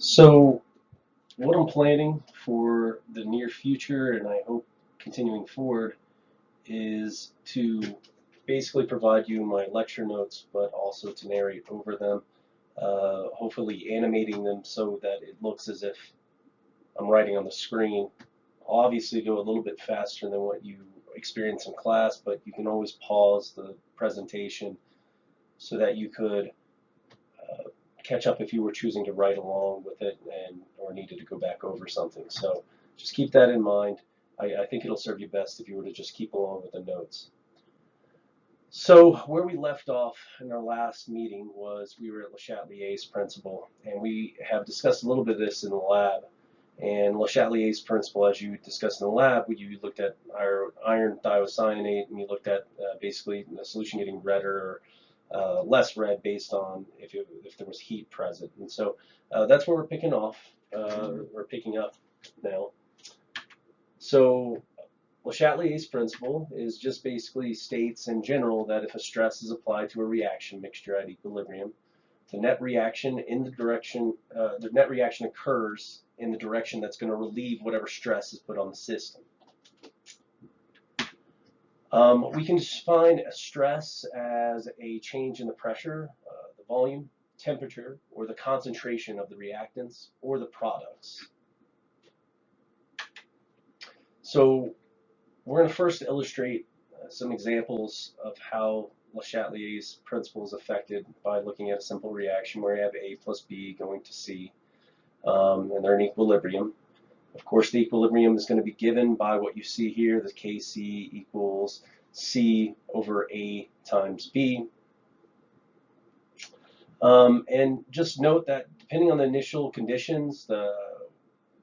So, what I'm planning for the near future, and I hope continuing forward, is to basically provide you my lecture notes, but also to narrate over them, hopefully animating them so that it looks as if I'm writing on the screen. I'll obviously go a little bit faster than what you experience in class, but you can always pause the presentation so that you could catch up if you were choosing to write along with it and or needed to go back over something. So just keep that in mind. I think it'll serve you best if you were to just keep along with the notes. So where we left off in our last meeting was we were at Le Chatelier's principle, and we have discussed a little bit of this in the lab. And Le Chatelier's principle, as you discussed in the lab, you looked at our iron thiocyanate, and you looked at basically the solution getting redder or less red based on if there was heat present. And so that's where we're picking off, we're picking up now. So Le Chatelier's principle is just basically states in general that if a stress is applied to a reaction mixture at equilibrium, the net reaction occurs in the direction that's going to relieve whatever stress is put on the system. We can define a stress as a change in the pressure, the volume, temperature, or the concentration of the reactants or the products. So we're going to first illustrate some examples of how Le Chatelier's principle is affected by looking at a simple reaction where you have A plus B going to C, and they're in equilibrium. Of course, the equilibrium is going to be given by what you see here, the Kc equals C over A times B. And just note that depending on the initial conditions,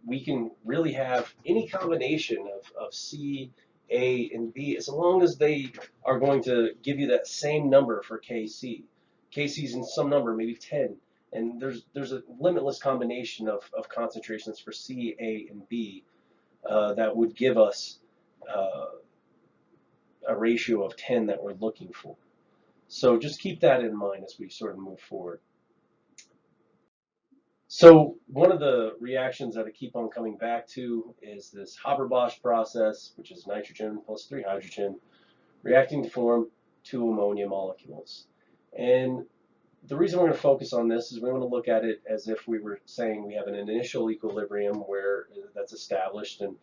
we can really have any combination of C, A, and B as long as they are going to give you that same number for Kc. Kc is in some number, maybe 10. And there's a limitless combination of concentrations for C, A, and B that would give us a ratio of 10 that we're looking for. So just keep that in mind as we sort of move forward. So one of the reactions that I keep on coming back to is this Haber-Bosch process, which is nitrogen plus 3 hydrogen reacting to form 2 ammonia molecules. And the reason we're going to focus on this is we want to look at it as if we were saying we have an initial equilibrium where that's established, and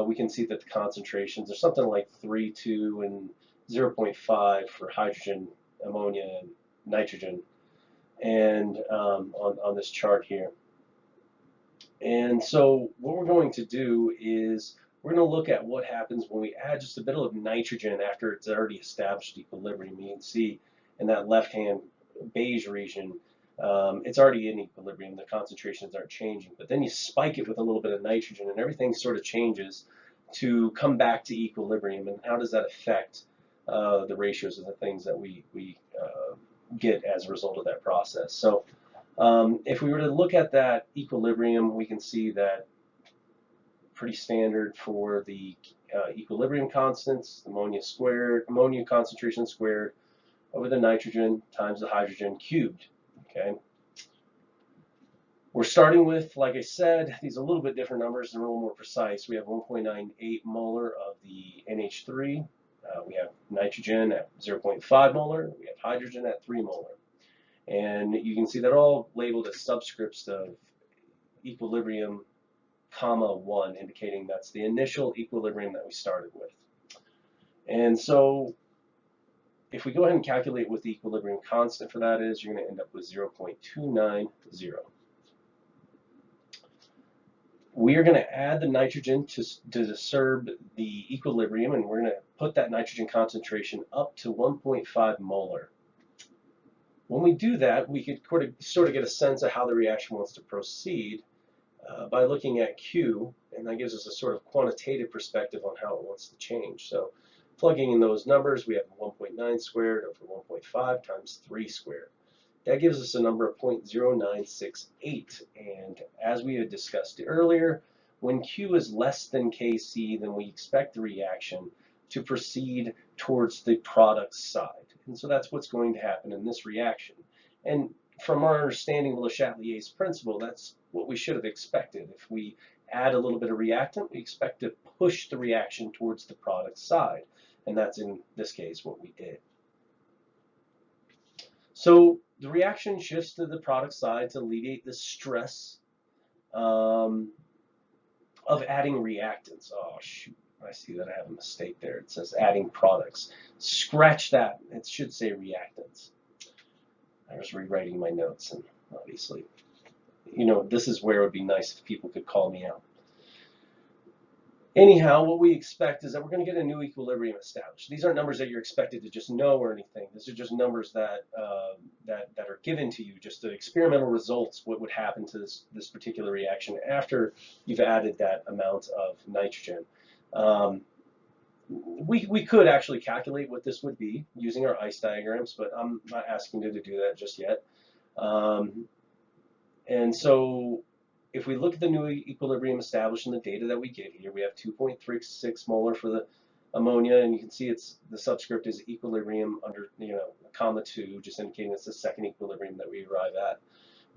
we can see that the concentrations are something like 3, 2, and 0.5 for hydrogen, ammonia, and nitrogen, and on this chart here. And so what we're going to do is we're going to look at what happens when we add just a bit of nitrogen after it's already established equilibrium. You can see in that left-hand beige region, it's already in equilibrium. The concentrations aren't changing. But then you spike it with a little bit of nitrogen, and everything sort of changes to come back to equilibrium. And how does that affect the ratios of the things that we get as a result of that process? So if we were to look at that equilibrium, we can see that pretty standard for the equilibrium constants, ammonia concentration squared over the nitrogen times the hydrogen cubed. Okay. We're starting with, like I said, these are a little bit different numbers. They're a little more precise. We have 1.98 molar of the NH3. We have nitrogen at 0.5 molar. We have hydrogen at 3 molar. And you can see they're all labeled as subscripts of equilibrium, comma 1, indicating that's the initial equilibrium that we started with. And so if we go ahead and calculate what the equilibrium constant for that is, you're going to end up with 0.290. We are going to add the nitrogen to disturb the equilibrium, and we're going to put that nitrogen concentration up to 1.5 molar. When we do that, we could sort of get a sense of how the reaction wants to proceed by looking at Q, and that gives us a sort of quantitative perspective on how it wants to change. So plugging in those numbers, we have 1.9 squared over 1.5 times 3 squared. That gives us a number of 0.0968, and as we had discussed earlier, when Q is less than Kc, then we expect the reaction to proceed towards the product side. And so that's what's going to happen in this reaction. And from our understanding of Le Chatelier's principle, that's what we should have expected. If we add a little bit of reactant, we expect to push the reaction towards the product side. And that's, in this case, what we did. So the reaction shifts to the product side to alleviate the stress of adding reactants. Oh, shoot. I see that I have a mistake there. It says adding products. Scratch that. It should say reactants. I was rewriting my notes, and obviously, this is where it would be nice if people could call me out. Anyhow, what we expect is that we're going to get a new equilibrium established. These aren't numbers that you're expected to just know or anything. These are just numbers that that are given to you, just the experimental results, what would happen to this particular reaction after you've added that amount of nitrogen. We could actually calculate what this would be using our ice diagrams, but I'm not asking you to do that just yet. And so if we look at the new equilibrium established in the data that we get here, we have 2.36 molar for the ammonia, and you can see the subscript is equilibrium under, comma 2, just indicating it's the second equilibrium that we arrive at.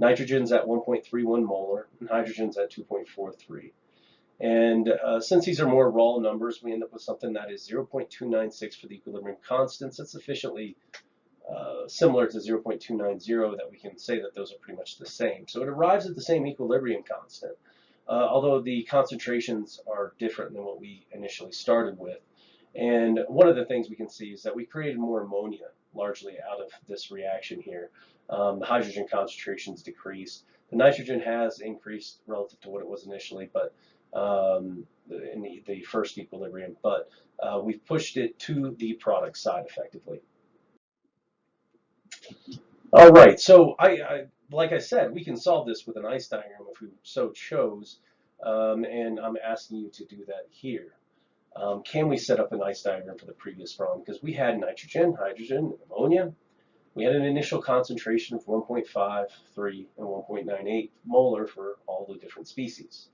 Nitrogen's at 1.31 molar, and hydrogen's at 2.43. And since these are more raw numbers, we end up with something that is 0.296 for the equilibrium constants. That's sufficiently similar to 0.290 that we can say that those are pretty much the same. So it arrives at the same equilibrium constant, although the concentrations are different than what we initially started with. And one of the things we can see is that we created more ammonia largely out of this reaction here. The hydrogen concentrations decreased. The nitrogen has increased relative to what it was initially, but in the first equilibrium, but we've pushed it to the product side effectively. All right, so like I said, we can solve this with an ice diagram if we so chose, and I'm asking you to do that here. Can we set up an ice diagram for the previous problem? Because we had nitrogen, hydrogen, ammonia. We had an initial concentration of 1.53 and 1.98 molar for all the different species.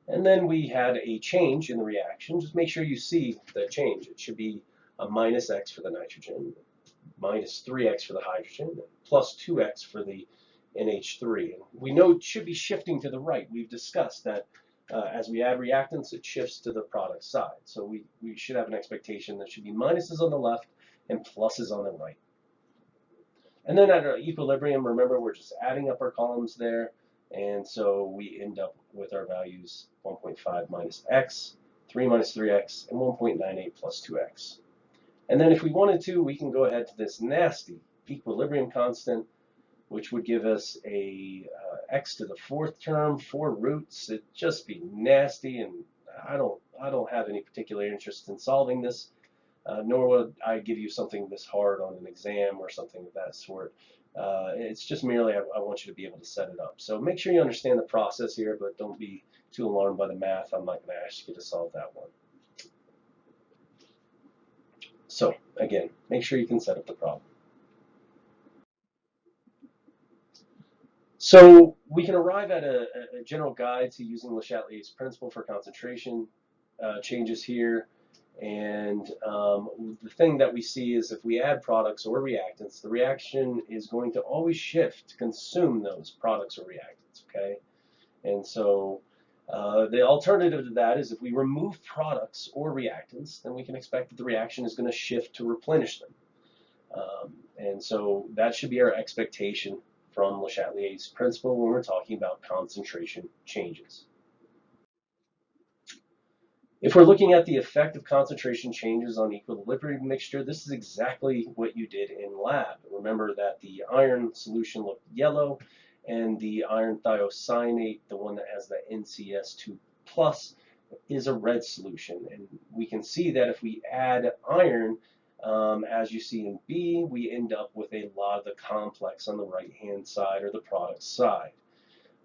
And then we had a change in the reaction. Just make sure you see the change. It should be a minus X for the nitrogen, minus 3X for the hydrogen, and plus 2X for the NH3. And we know it should be shifting to the right. We've discussed that as we add reactants, it shifts to the product side. So we should have an expectation that should be minuses on the left and pluses on the right. And then at our equilibrium, remember, we're just adding up our columns there. And so we end up with our values 1.5 minus X, 3 minus 3X, and 1.98 plus 2X. And then if we wanted to, we can go ahead to this nasty equilibrium constant, which would give us a X to the fourth term, 4 roots. It'd just be nasty, and I don't have any particular interest in solving this, nor would I give you something this hard on an exam or something of that sort. It's just merely I want you to be able to set it up. So make sure you understand the process here, but don't be too alarmed by the math. I'm not going to ask you to solve that one. So again, make sure you can set up the problem. So we can arrive at a general guide to using Le Chatelier's principle for concentration changes here. And the thing that we see is if we add products or reactants, the reaction is going to always shift to consume those products or reactants, okay? And so the alternative to that is if we remove products or reactants, then we can expect that the reaction is going to shift to replenish them. And so that should be our expectation from Le Chatelier's principle when we're talking about concentration changes. If we're looking at the effect of concentration changes on equilibrium mixture, this is exactly what you did in lab. Remember that the iron solution looked yellow, and the iron thiocyanate, the one that has the NCS2+, is a red solution. And we can see that if we add iron, as you see in B, we end up with a lot of the complex on the right-hand side or the product side.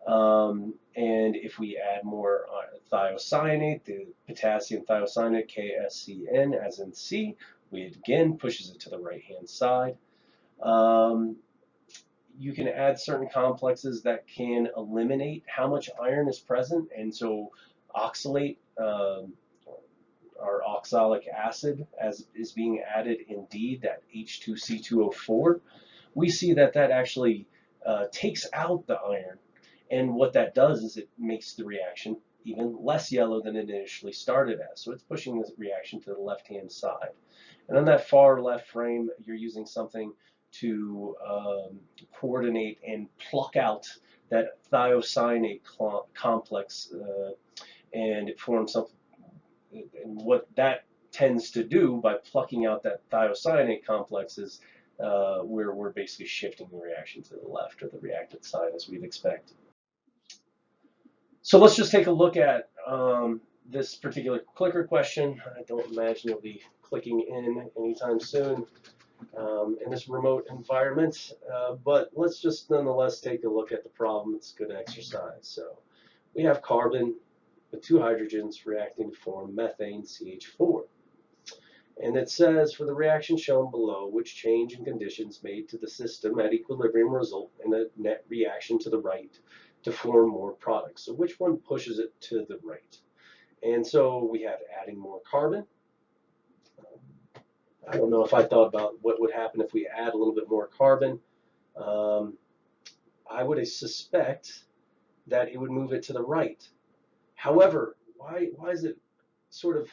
And if we add more thiocyanate, the potassium thiocyanate, KSCN, as in C, we again pushes it to the right-hand side. You can add certain complexes that can eliminate how much iron is present, and so oxalate or oxalic acid as is being added in D, that H2C2O4. We see that that actually takes out the iron. And what that does is it makes the reaction even less yellow than it initially started as. So it's pushing this reaction to the left-hand side. And on that far left frame, you're using something to coordinate and pluck out that thiocyanate complex, and it forms something. And what that tends to do by plucking out that thiocyanate complex is we're basically shifting the reaction to the left or the reactant side as we'd expect. So let's just take a look at this particular clicker question. I don't imagine you'll be clicking in anytime soon in this remote environment, but let's just nonetheless take a look at the problem. It's good exercise. So we have carbon with two hydrogens reacting to form methane CH4. And it says, for the reaction shown below, which change in conditions made to the system at equilibrium result in a net reaction to the right to form more products? So which one pushes it to the right? And so we have adding more carbon. I don't know if I thought about what would happen if we add a little bit more carbon. I would suspect that it would move it to the right. However, why is it sort of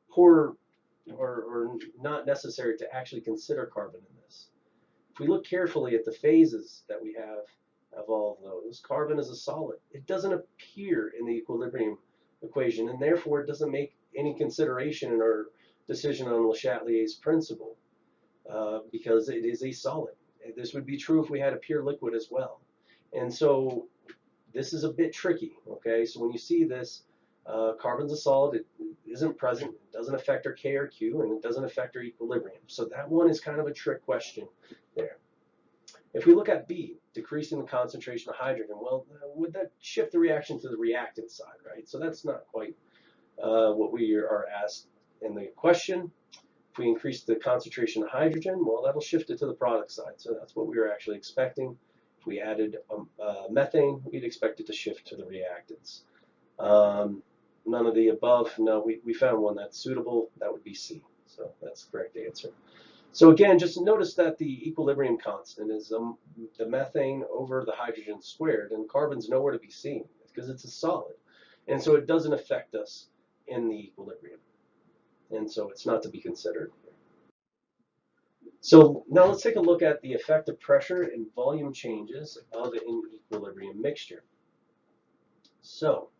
poor or not necessary to actually consider carbon in this? If we look carefully at the phases that we have of all of those, carbon is a solid. It doesn't appear in the equilibrium equation, and therefore it doesn't make any consideration in our decision on Le Chatelier's principle because it is a solid. This would be true if we had a pure liquid as well. And so this is a bit tricky, okay? So when you see this, carbon's a solid, it isn't present, it doesn't affect our K or Q, and it doesn't affect our equilibrium. So that one is kind of a trick question there. If we look at B, decreasing the concentration of hydrogen, well, would that shift the reaction to the reactant side, right? So that's not quite what we are asked in the question. If we increase the concentration of hydrogen, well, that'll shift it to the product side. So that's what we were actually expecting. If we added methane, we'd expect it to shift to the reactants. None of the above. No, we found one that's suitable. That would be C. So that's the correct answer. So again, just notice that the equilibrium constant is the methane over the hydrogen squared, and carbon's nowhere to be seen because it's a solid. And so it doesn't affect us in the equilibrium. And so it's not to be considered here. So now let's take a look at the effect of pressure and volume changes of an equilibrium mixture. So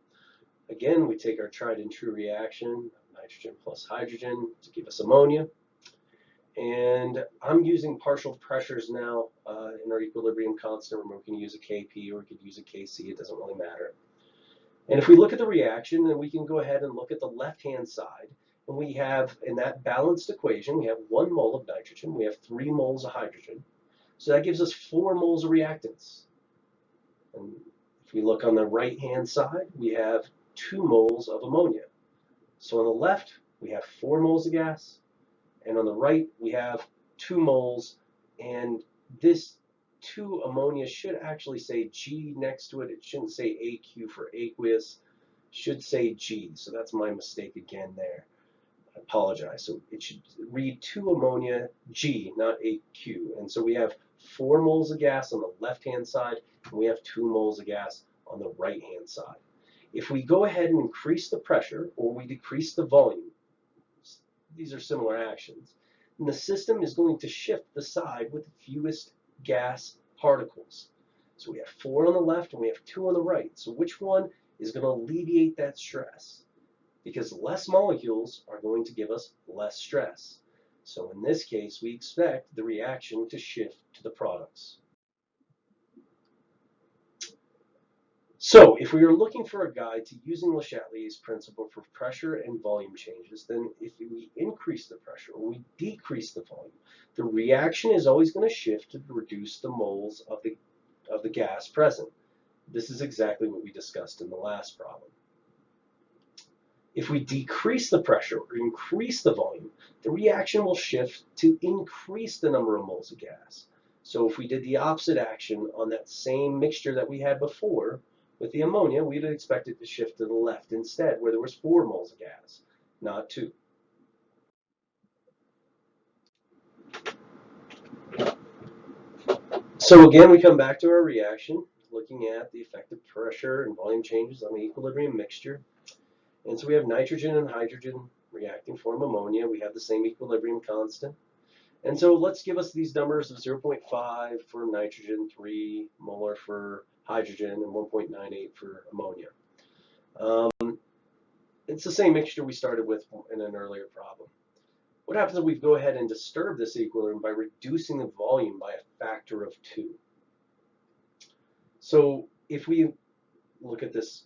again, we take our tried and true reaction, nitrogen plus hydrogen, to give us ammonia. And I'm using partial pressures now in our equilibrium constant. Remember, we can use a Kp or we could use a Kc. It doesn't really matter. And if we look at the reaction, then we can go ahead and look at the left-hand side. And we have, in that balanced equation, we have 1 mole of nitrogen. We have 3 moles of hydrogen. So that gives us 4 moles of reactants. And if we look on the right-hand side, we have 2 moles of ammonia. So on the left, we have 4 moles of gas. And on the right, we have 2 moles. And this 2 ammonia should actually say G next to it. It shouldn't say AQ for aqueous. It should say G. So that's my mistake again there. I apologize. So it should read 2 ammonia G, not AQ. And so we have 4 moles of gas on the left-hand side, and we have 2 moles of gas on the right-hand side. If we go ahead and increase the pressure, or we decrease the volume, these are similar actions, and the system is going to shift the side with the fewest gas particles. So we have 4 on the left and we have 2 on the right. So which one is going to alleviate that stress? Because less molecules are going to give us less stress. So in this case, we expect the reaction to shift to the products. So if we are looking for a guide to using Le Chatelier's principle for pressure and volume changes, then if we increase the pressure or we decrease the volume, the reaction is always going to shift to reduce the moles of the gas present. This is exactly what we discussed in the last problem. If we decrease the pressure or increase the volume, the reaction will shift to increase the number of moles of gas. So if we did the opposite action on that same mixture that we had before, with the ammonia, we'd expect it to shift to the left instead, where there was 4 moles of gas, not 2. So again, we come back to our reaction, looking at the effective pressure and volume changes on the equilibrium mixture. And so we have nitrogen and hydrogen reacting to form ammonia. We have the same equilibrium constant. And so let's give us these numbers of 0.5 for nitrogen, 3 molar for hydrogen, and 1.98 for ammonia. It's the same mixture we started with in an earlier problem. What happens if we go ahead and disturb this equilibrium by reducing the volume by a factor of 2? So if we look at this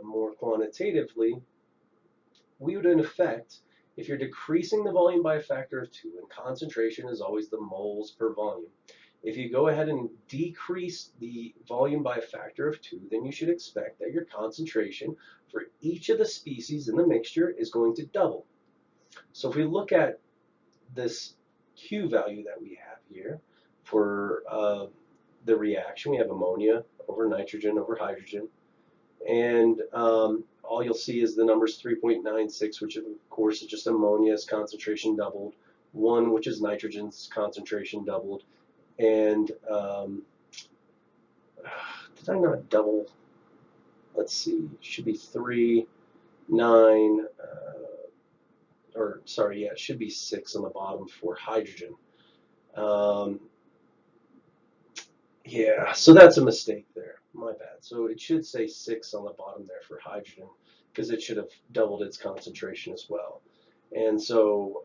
more quantitatively, we would in effect, if you're decreasing the volume by a factor of 2, and concentration is always the moles per volume, if you go ahead and decrease the volume by a factor of 2, then you should expect that your concentration for each of the species in the mixture is going to double. So if we look at this Q value that we have here for the reaction, we have ammonia over nitrogen over hydrogen, and all you'll see is the numbers 3.96, which of course is just ammonia's concentration doubled, 1, which is nitrogen's concentration doubled, and did I not double? Let's see, it should be 3, 9, or sorry, yeah, it should be 6 on the bottom for hydrogen. Yeah, so that's a mistake there. My bad. So it should say 6 on the bottom there for hydrogen, because it should have doubled its concentration as well. And so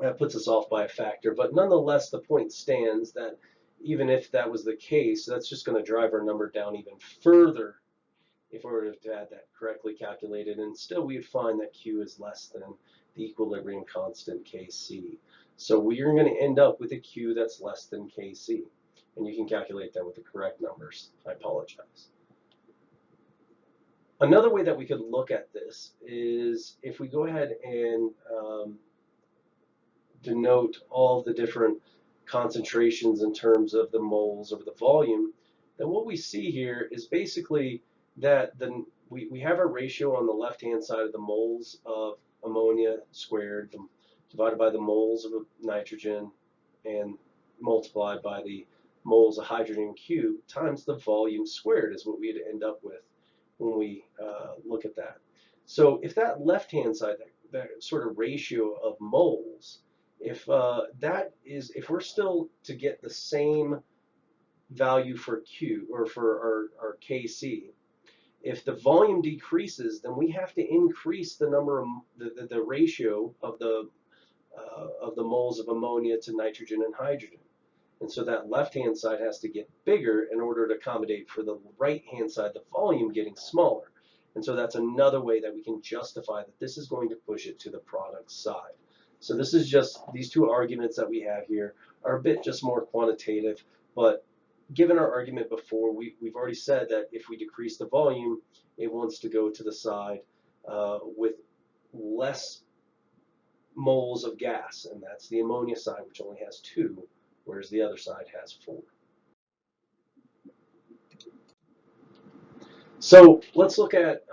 that puts us off by a factor. But nonetheless, the point stands that even if that was the case, that's just going to drive our number down even further if we were to have that correctly calculated. And still, we would find that Q is less than the equilibrium constant Kc. So we are going to end up with a Q that's less than Kc. And you can calculate that with the correct numbers. I apologize. Another way that we could look at this is if we go ahead and denote all the different concentrations in terms of the moles over the volume, then what we see here is basically that we have a ratio on the left-hand side of the moles of ammonia squared divided by the moles of nitrogen and multiplied by the moles of hydrogen cubed times the volume squared is what we'd end up with when we look at that. So if that left-hand side, that sort of ratio of moles, if we're still to get the same value for Q or for our Kc, if the volume decreases, then we have to increase the number of the ratio of the moles of ammonia to nitrogen and hydrogen. And so that left-hand side has to get bigger in order to accommodate for the right-hand side, the volume getting smaller. And so that's another way that we can justify that this is going to push it to the product side. So this is just, these two arguments that we have here are a bit just more quantitative, but given our argument before, we've already said that if we decrease the volume, it wants to go to the side with less moles of gas, and that's the ammonia side, which only has 2, whereas the other side has 4. So let's look at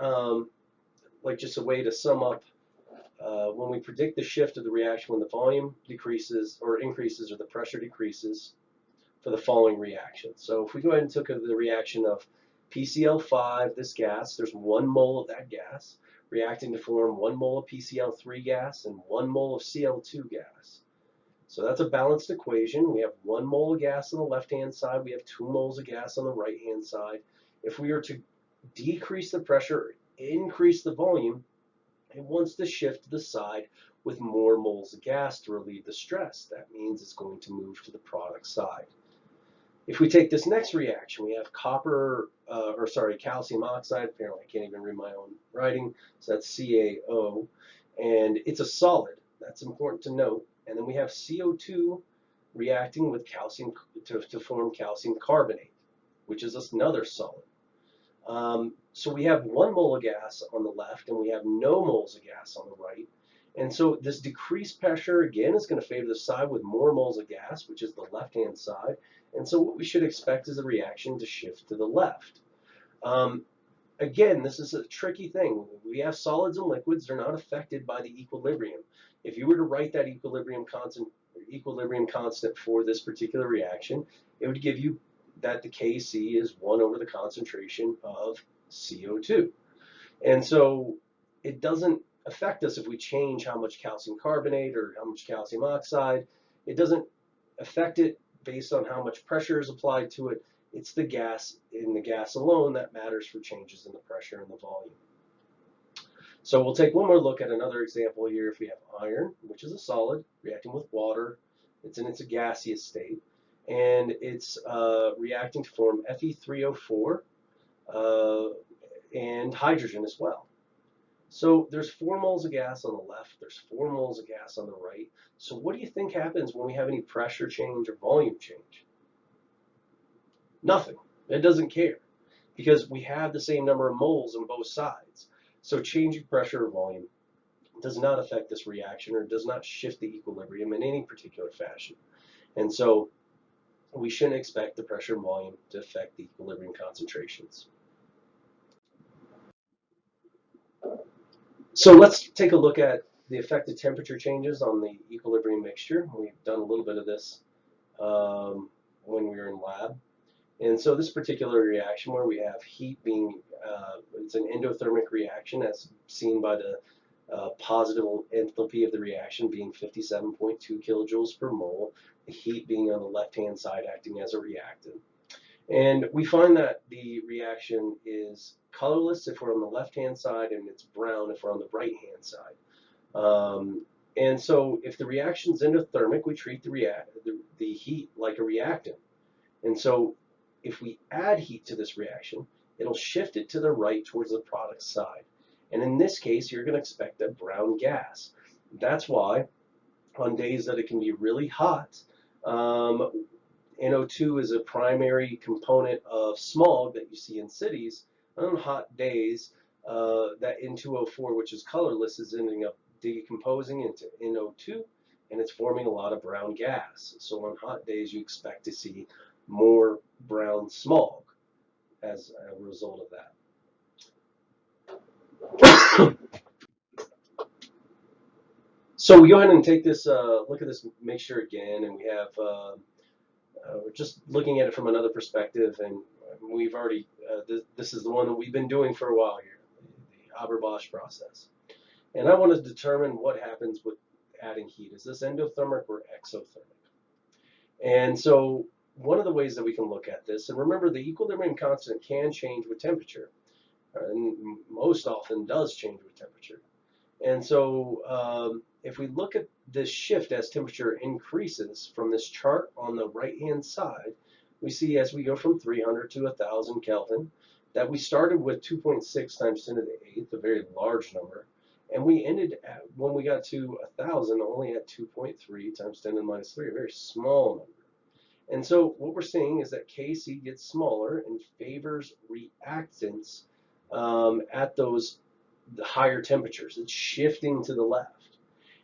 like just a way to sum up when we predict the shift of the reaction when the volume decreases or increases or the pressure decreases for the following reaction. So if we go ahead and took the reaction of PCl5, this gas, there's 1 mole of that gas reacting to form 1 mole of PCl3 gas and 1 mole of Cl2 gas. So that's a balanced equation. We have 1 mole of gas on the left-hand side. We have 2 moles of gas on the right-hand side. If we are to decrease the pressure, increase the volume, it wants to shift to the side with more moles of gas to relieve the stress. That means it's going to move to the product side. If we take this next reaction, we have calcium oxide. Apparently, I can't even read my own writing. So that's CaO, and it's a solid. That's important to note. And then we have CO2 reacting with calcium to form calcium carbonate, which is another solid. So we have 1 mole of gas on the left, and we have no moles of gas on the right. And so this decreased pressure, again, is going to favor the side with more moles of gas, which is the left-hand side. And so what we should expect is a reaction to shift to the left. Again, this is a tricky thing. We have solids and liquids. They're not affected by the equilibrium. If you were to write that equilibrium constant for this particular reaction, it would give you that the Kc is 1 over the concentration of CO2. And so it doesn't affect us if we change how much calcium carbonate or how much calcium oxide. It doesn't affect it based on how much pressure is applied to it. It's the gas, in the gas alone, that matters for changes in the pressure and the volume. So we'll take one more look at another example here. If we have iron, which is a solid, reacting with water, it's in its gaseous state, and it's reacting to form Fe3O4 and hydrogen as well. So there's 4 moles of gas on the left, there's 4 moles of gas on the right. So what do you think happens when we have any pressure change or volume change? Nothing. It doesn't care, because we have the same number of moles on both sides. So changing pressure or volume does not affect this reaction, or does not shift the equilibrium in any particular fashion. And so we shouldn't expect the pressure and volume to affect the equilibrium concentrations. So let's take a look at the effect of temperature changes on the equilibrium mixture. We've done a little bit of this when we were in lab. And so this particular reaction, where we have heat being, it's an endothermic reaction, as seen by the positive enthalpy of the reaction being 57.2 kilojoules per mole, the heat being on the left-hand side acting as a reactant. And we find that the reaction is colorless if we're on the left-hand side, and it's brown if we're on the right-hand side. And so if the reaction is endothermic, we treat the heat like a reactant. And so if we add heat to this reaction, it'll shift it to the right towards the product side. And in this case, you're going to expect a brown gas. That's why on days that it can be really hot, NO2 is a primary component of smog that you see in cities. On hot days, that N2O4, which is colorless, is ending up decomposing into NO2, and it's forming a lot of brown gas. So on hot days, you expect to see more brown smog as a result of that. So we go ahead and take this look at this mixture again, and we have we're just looking at it from another perspective, and we've already this is the one that we've been doing for a while here, the Haber-Bosch process. And I want to determine what happens with adding heat. Is this endothermic or exothermic? And so one of the ways that we can look at this, and remember, the equilibrium constant can change with temperature, and most often does change with temperature. And so if we look at this shift as temperature increases from this chart on the right-hand side, we see as we go from 300 to 1,000 Kelvin that we started with 2.6 times 10 to the 8th, a very large number, and we ended at, when we got to 1,000, only at 2.3 times 10 to the minus 3, a very small number. And so what we're seeing is that Kc gets smaller and favors reactants at those the higher temperatures. It's shifting to the left.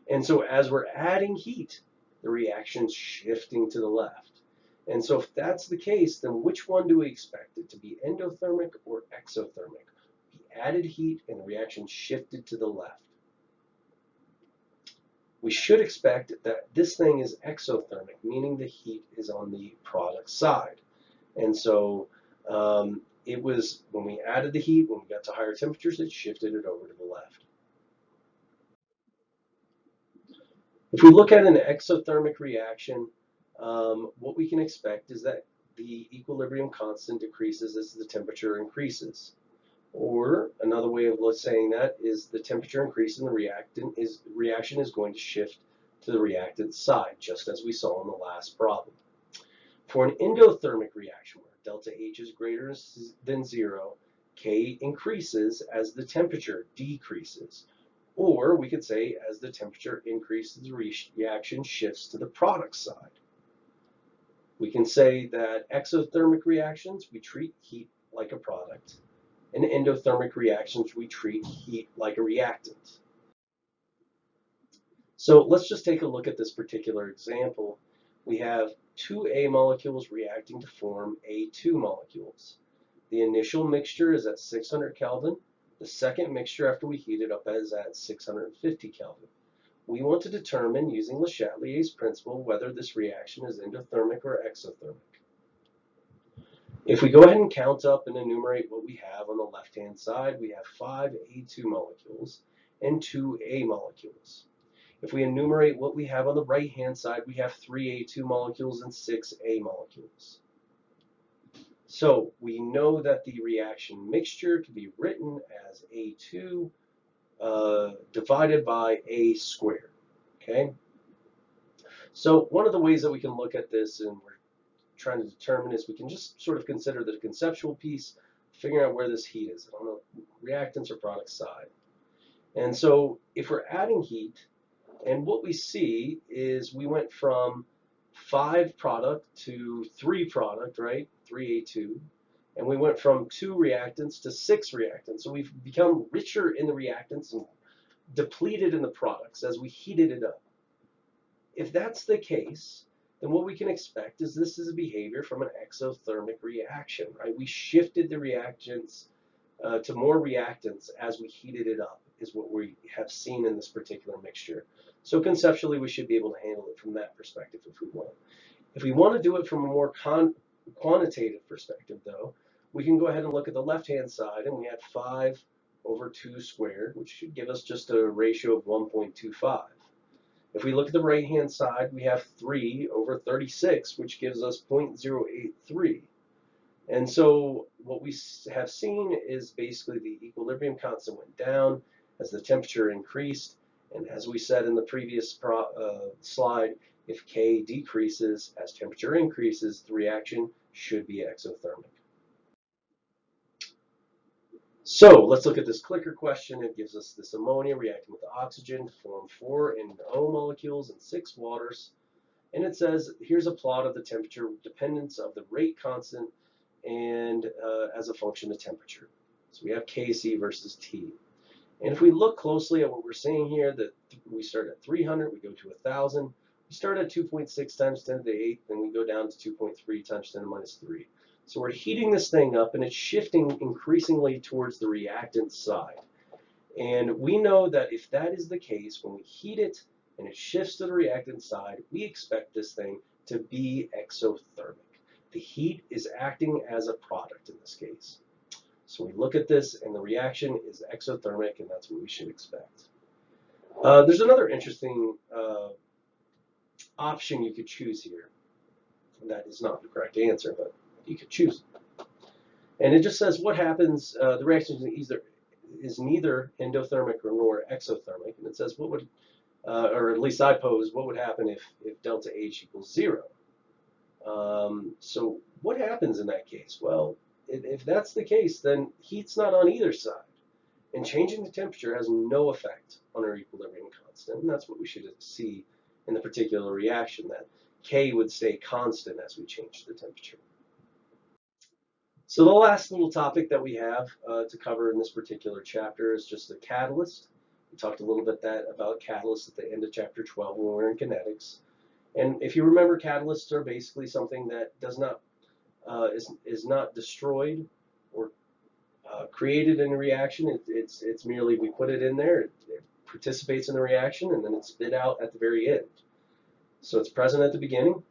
And so as we're adding heat, the reaction's shifting to the left. And so if that's the case, then which one do we expect it to be, endothermic or exothermic? We added heat and the reaction shifted to the left. We should expect that this thing is exothermic, meaning the heat is on the product side. And so it was, when we added the heat, when we got to higher temperatures, it shifted it over to the left. If we look at an exothermic reaction, what we can expect is that the equilibrium constant decreases as the temperature increases. Or another way of saying that is the temperature increase in the reaction is going to shift to the reactant side, just as we saw in the last problem. For an endothermic reaction where delta H is greater than 0, K increases as the temperature decreases. Or we could say as the temperature increases, the reaction shifts to the product side. We can say that exothermic reactions, we treat heat like a product. In endothermic reactions, we treat heat like a reactant. So let's just take a look at this particular example. We have two A molecules reacting to form A2 molecules. The initial mixture is at 600 Kelvin. The second mixture after we heat it up is at 650 Kelvin. We want to determine, using Le Chatelier's principle, whether this reaction is endothermic or exothermic. If we go ahead and count up and enumerate what we have on the left-hand side, we have 5 A2 molecules and 2 A molecules. If we enumerate what we have on the right-hand side, we have 3 A2 molecules and 6 A molecules. So we know that the reaction mixture can be written as A2 divided by A squared. Okay. So one of the ways that we can look at this, and we're trying to determine, is we can just sort of consider the conceptual piece, figuring out where this heat is on the reactants or product side. And so if we're adding heat, and what we see is we went from 5 product to 3 product, right? 3A2. And we went from 2 reactants to 6 reactants. So we've become richer in the reactants and depleted in the products as we heated it up. If that's the case, then what we can expect is this is a behavior from an exothermic reaction, right? We shifted the reactants to more reactants as we heated it up, is what we have seen in this particular mixture. So conceptually, we should be able to handle it from that perspective if we want. If we want to do it from a more quantitative perspective, though, we can go ahead and look at the left-hand side, and we have 5 over 2 squared, which should give us just a ratio of 1.25. If we look at the right-hand side, we have 3 over 36, which gives us 0.083. And so what we have seen is basically the equilibrium constant went down as the temperature increased. And as we said in the previous slide, if K decreases as temperature increases, the reaction should be exothermic. So let's look at this clicker question. It gives us this ammonia reacting with the oxygen to form 4 NO molecules and 6 waters. And it says, here's a plot of the temperature dependence of the rate constant and as a function of temperature. So we have Kc versus T. And if we look closely at what we're seeing here, that we start at 300, we go to 1,000. We start at 2.6 times 10 to the 8th, then we go down to 2.3 times 10 to the minus 3. So we're heating this thing up, and it's shifting increasingly towards the reactant side. And we know that if that is the case, when we heat it and it shifts to the reactant side, we expect this thing to be exothermic. The heat is acting as a product in this case. So we look at this, and the reaction is exothermic, and that's what we should expect. There's another interesting option you could choose here. And that is not the correct answer, but you could choose. And it just says what happens, the reaction is neither endothermic nor exothermic. And it says what would, or at least I pose, what would happen if delta H equals 0? So what happens in that case? Well, if that's the case, then heat's not on either side. And changing the temperature has no effect on our equilibrium constant. And that's what we should see in the particular reaction, that K would stay constant as we change the temperature. So the last little topic that we have to cover in this particular chapter is just the catalyst. We talked a little bit about catalysts at the end of chapter 12 when we were in kinetics. And if you remember, catalysts are basically something that does not is not destroyed or created in a reaction. It's merely we put it in there, it participates in the reaction, and then it's spit out at the very end. So it's present at the beginning,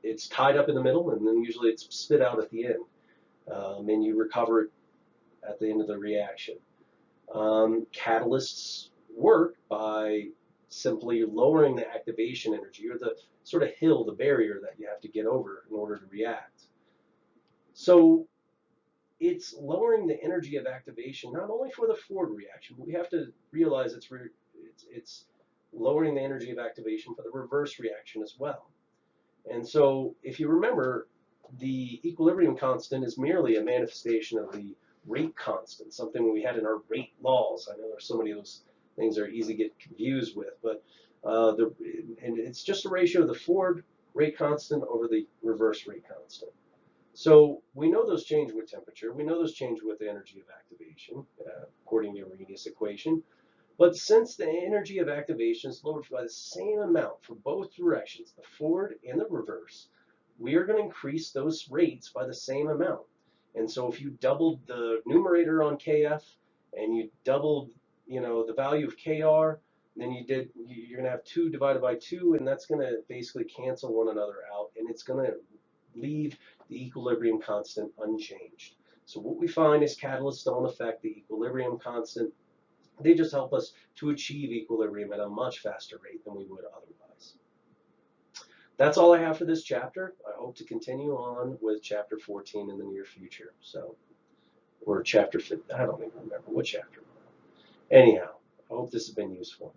it's tied up in the middle, and then usually it's spit out at the end. And you recover it at the end of the reaction. Catalysts work by simply lowering the activation energy, or the sort of hill, the barrier that you have to get over in order to react. So it's lowering the energy of activation not only for the forward reaction, but we have to realize it's lowering the energy of activation for the reverse reaction as well. And so if you remember, the equilibrium constant is merely a manifestation of the rate constant, something we had in our rate laws. I know there's so many of those things that are easy to get confused with, but and it's just a ratio of the forward rate constant over the reverse rate constant. So we know those change with temperature. We know those change with the energy of activation, according to Arrhenius equation. But since the energy of activation is lowered by the same amount for both directions, the forward and the reverse, we are going to increase those rates by the same amount. And so if you doubled the numerator on Kf and you doubled, the value of Kr, then you're going to have 2 divided by 2, and that's going to basically cancel one another out, and it's going to leave the equilibrium constant unchanged. So what we find is catalysts don't affect the equilibrium constant. They just help us to achieve equilibrium at a much faster rate than we would otherwise. That's all I have for this chapter. I hope to continue on with chapter 14 in the near future. So, or chapter 15, I don't even remember what chapter. Anyhow, I hope this has been useful.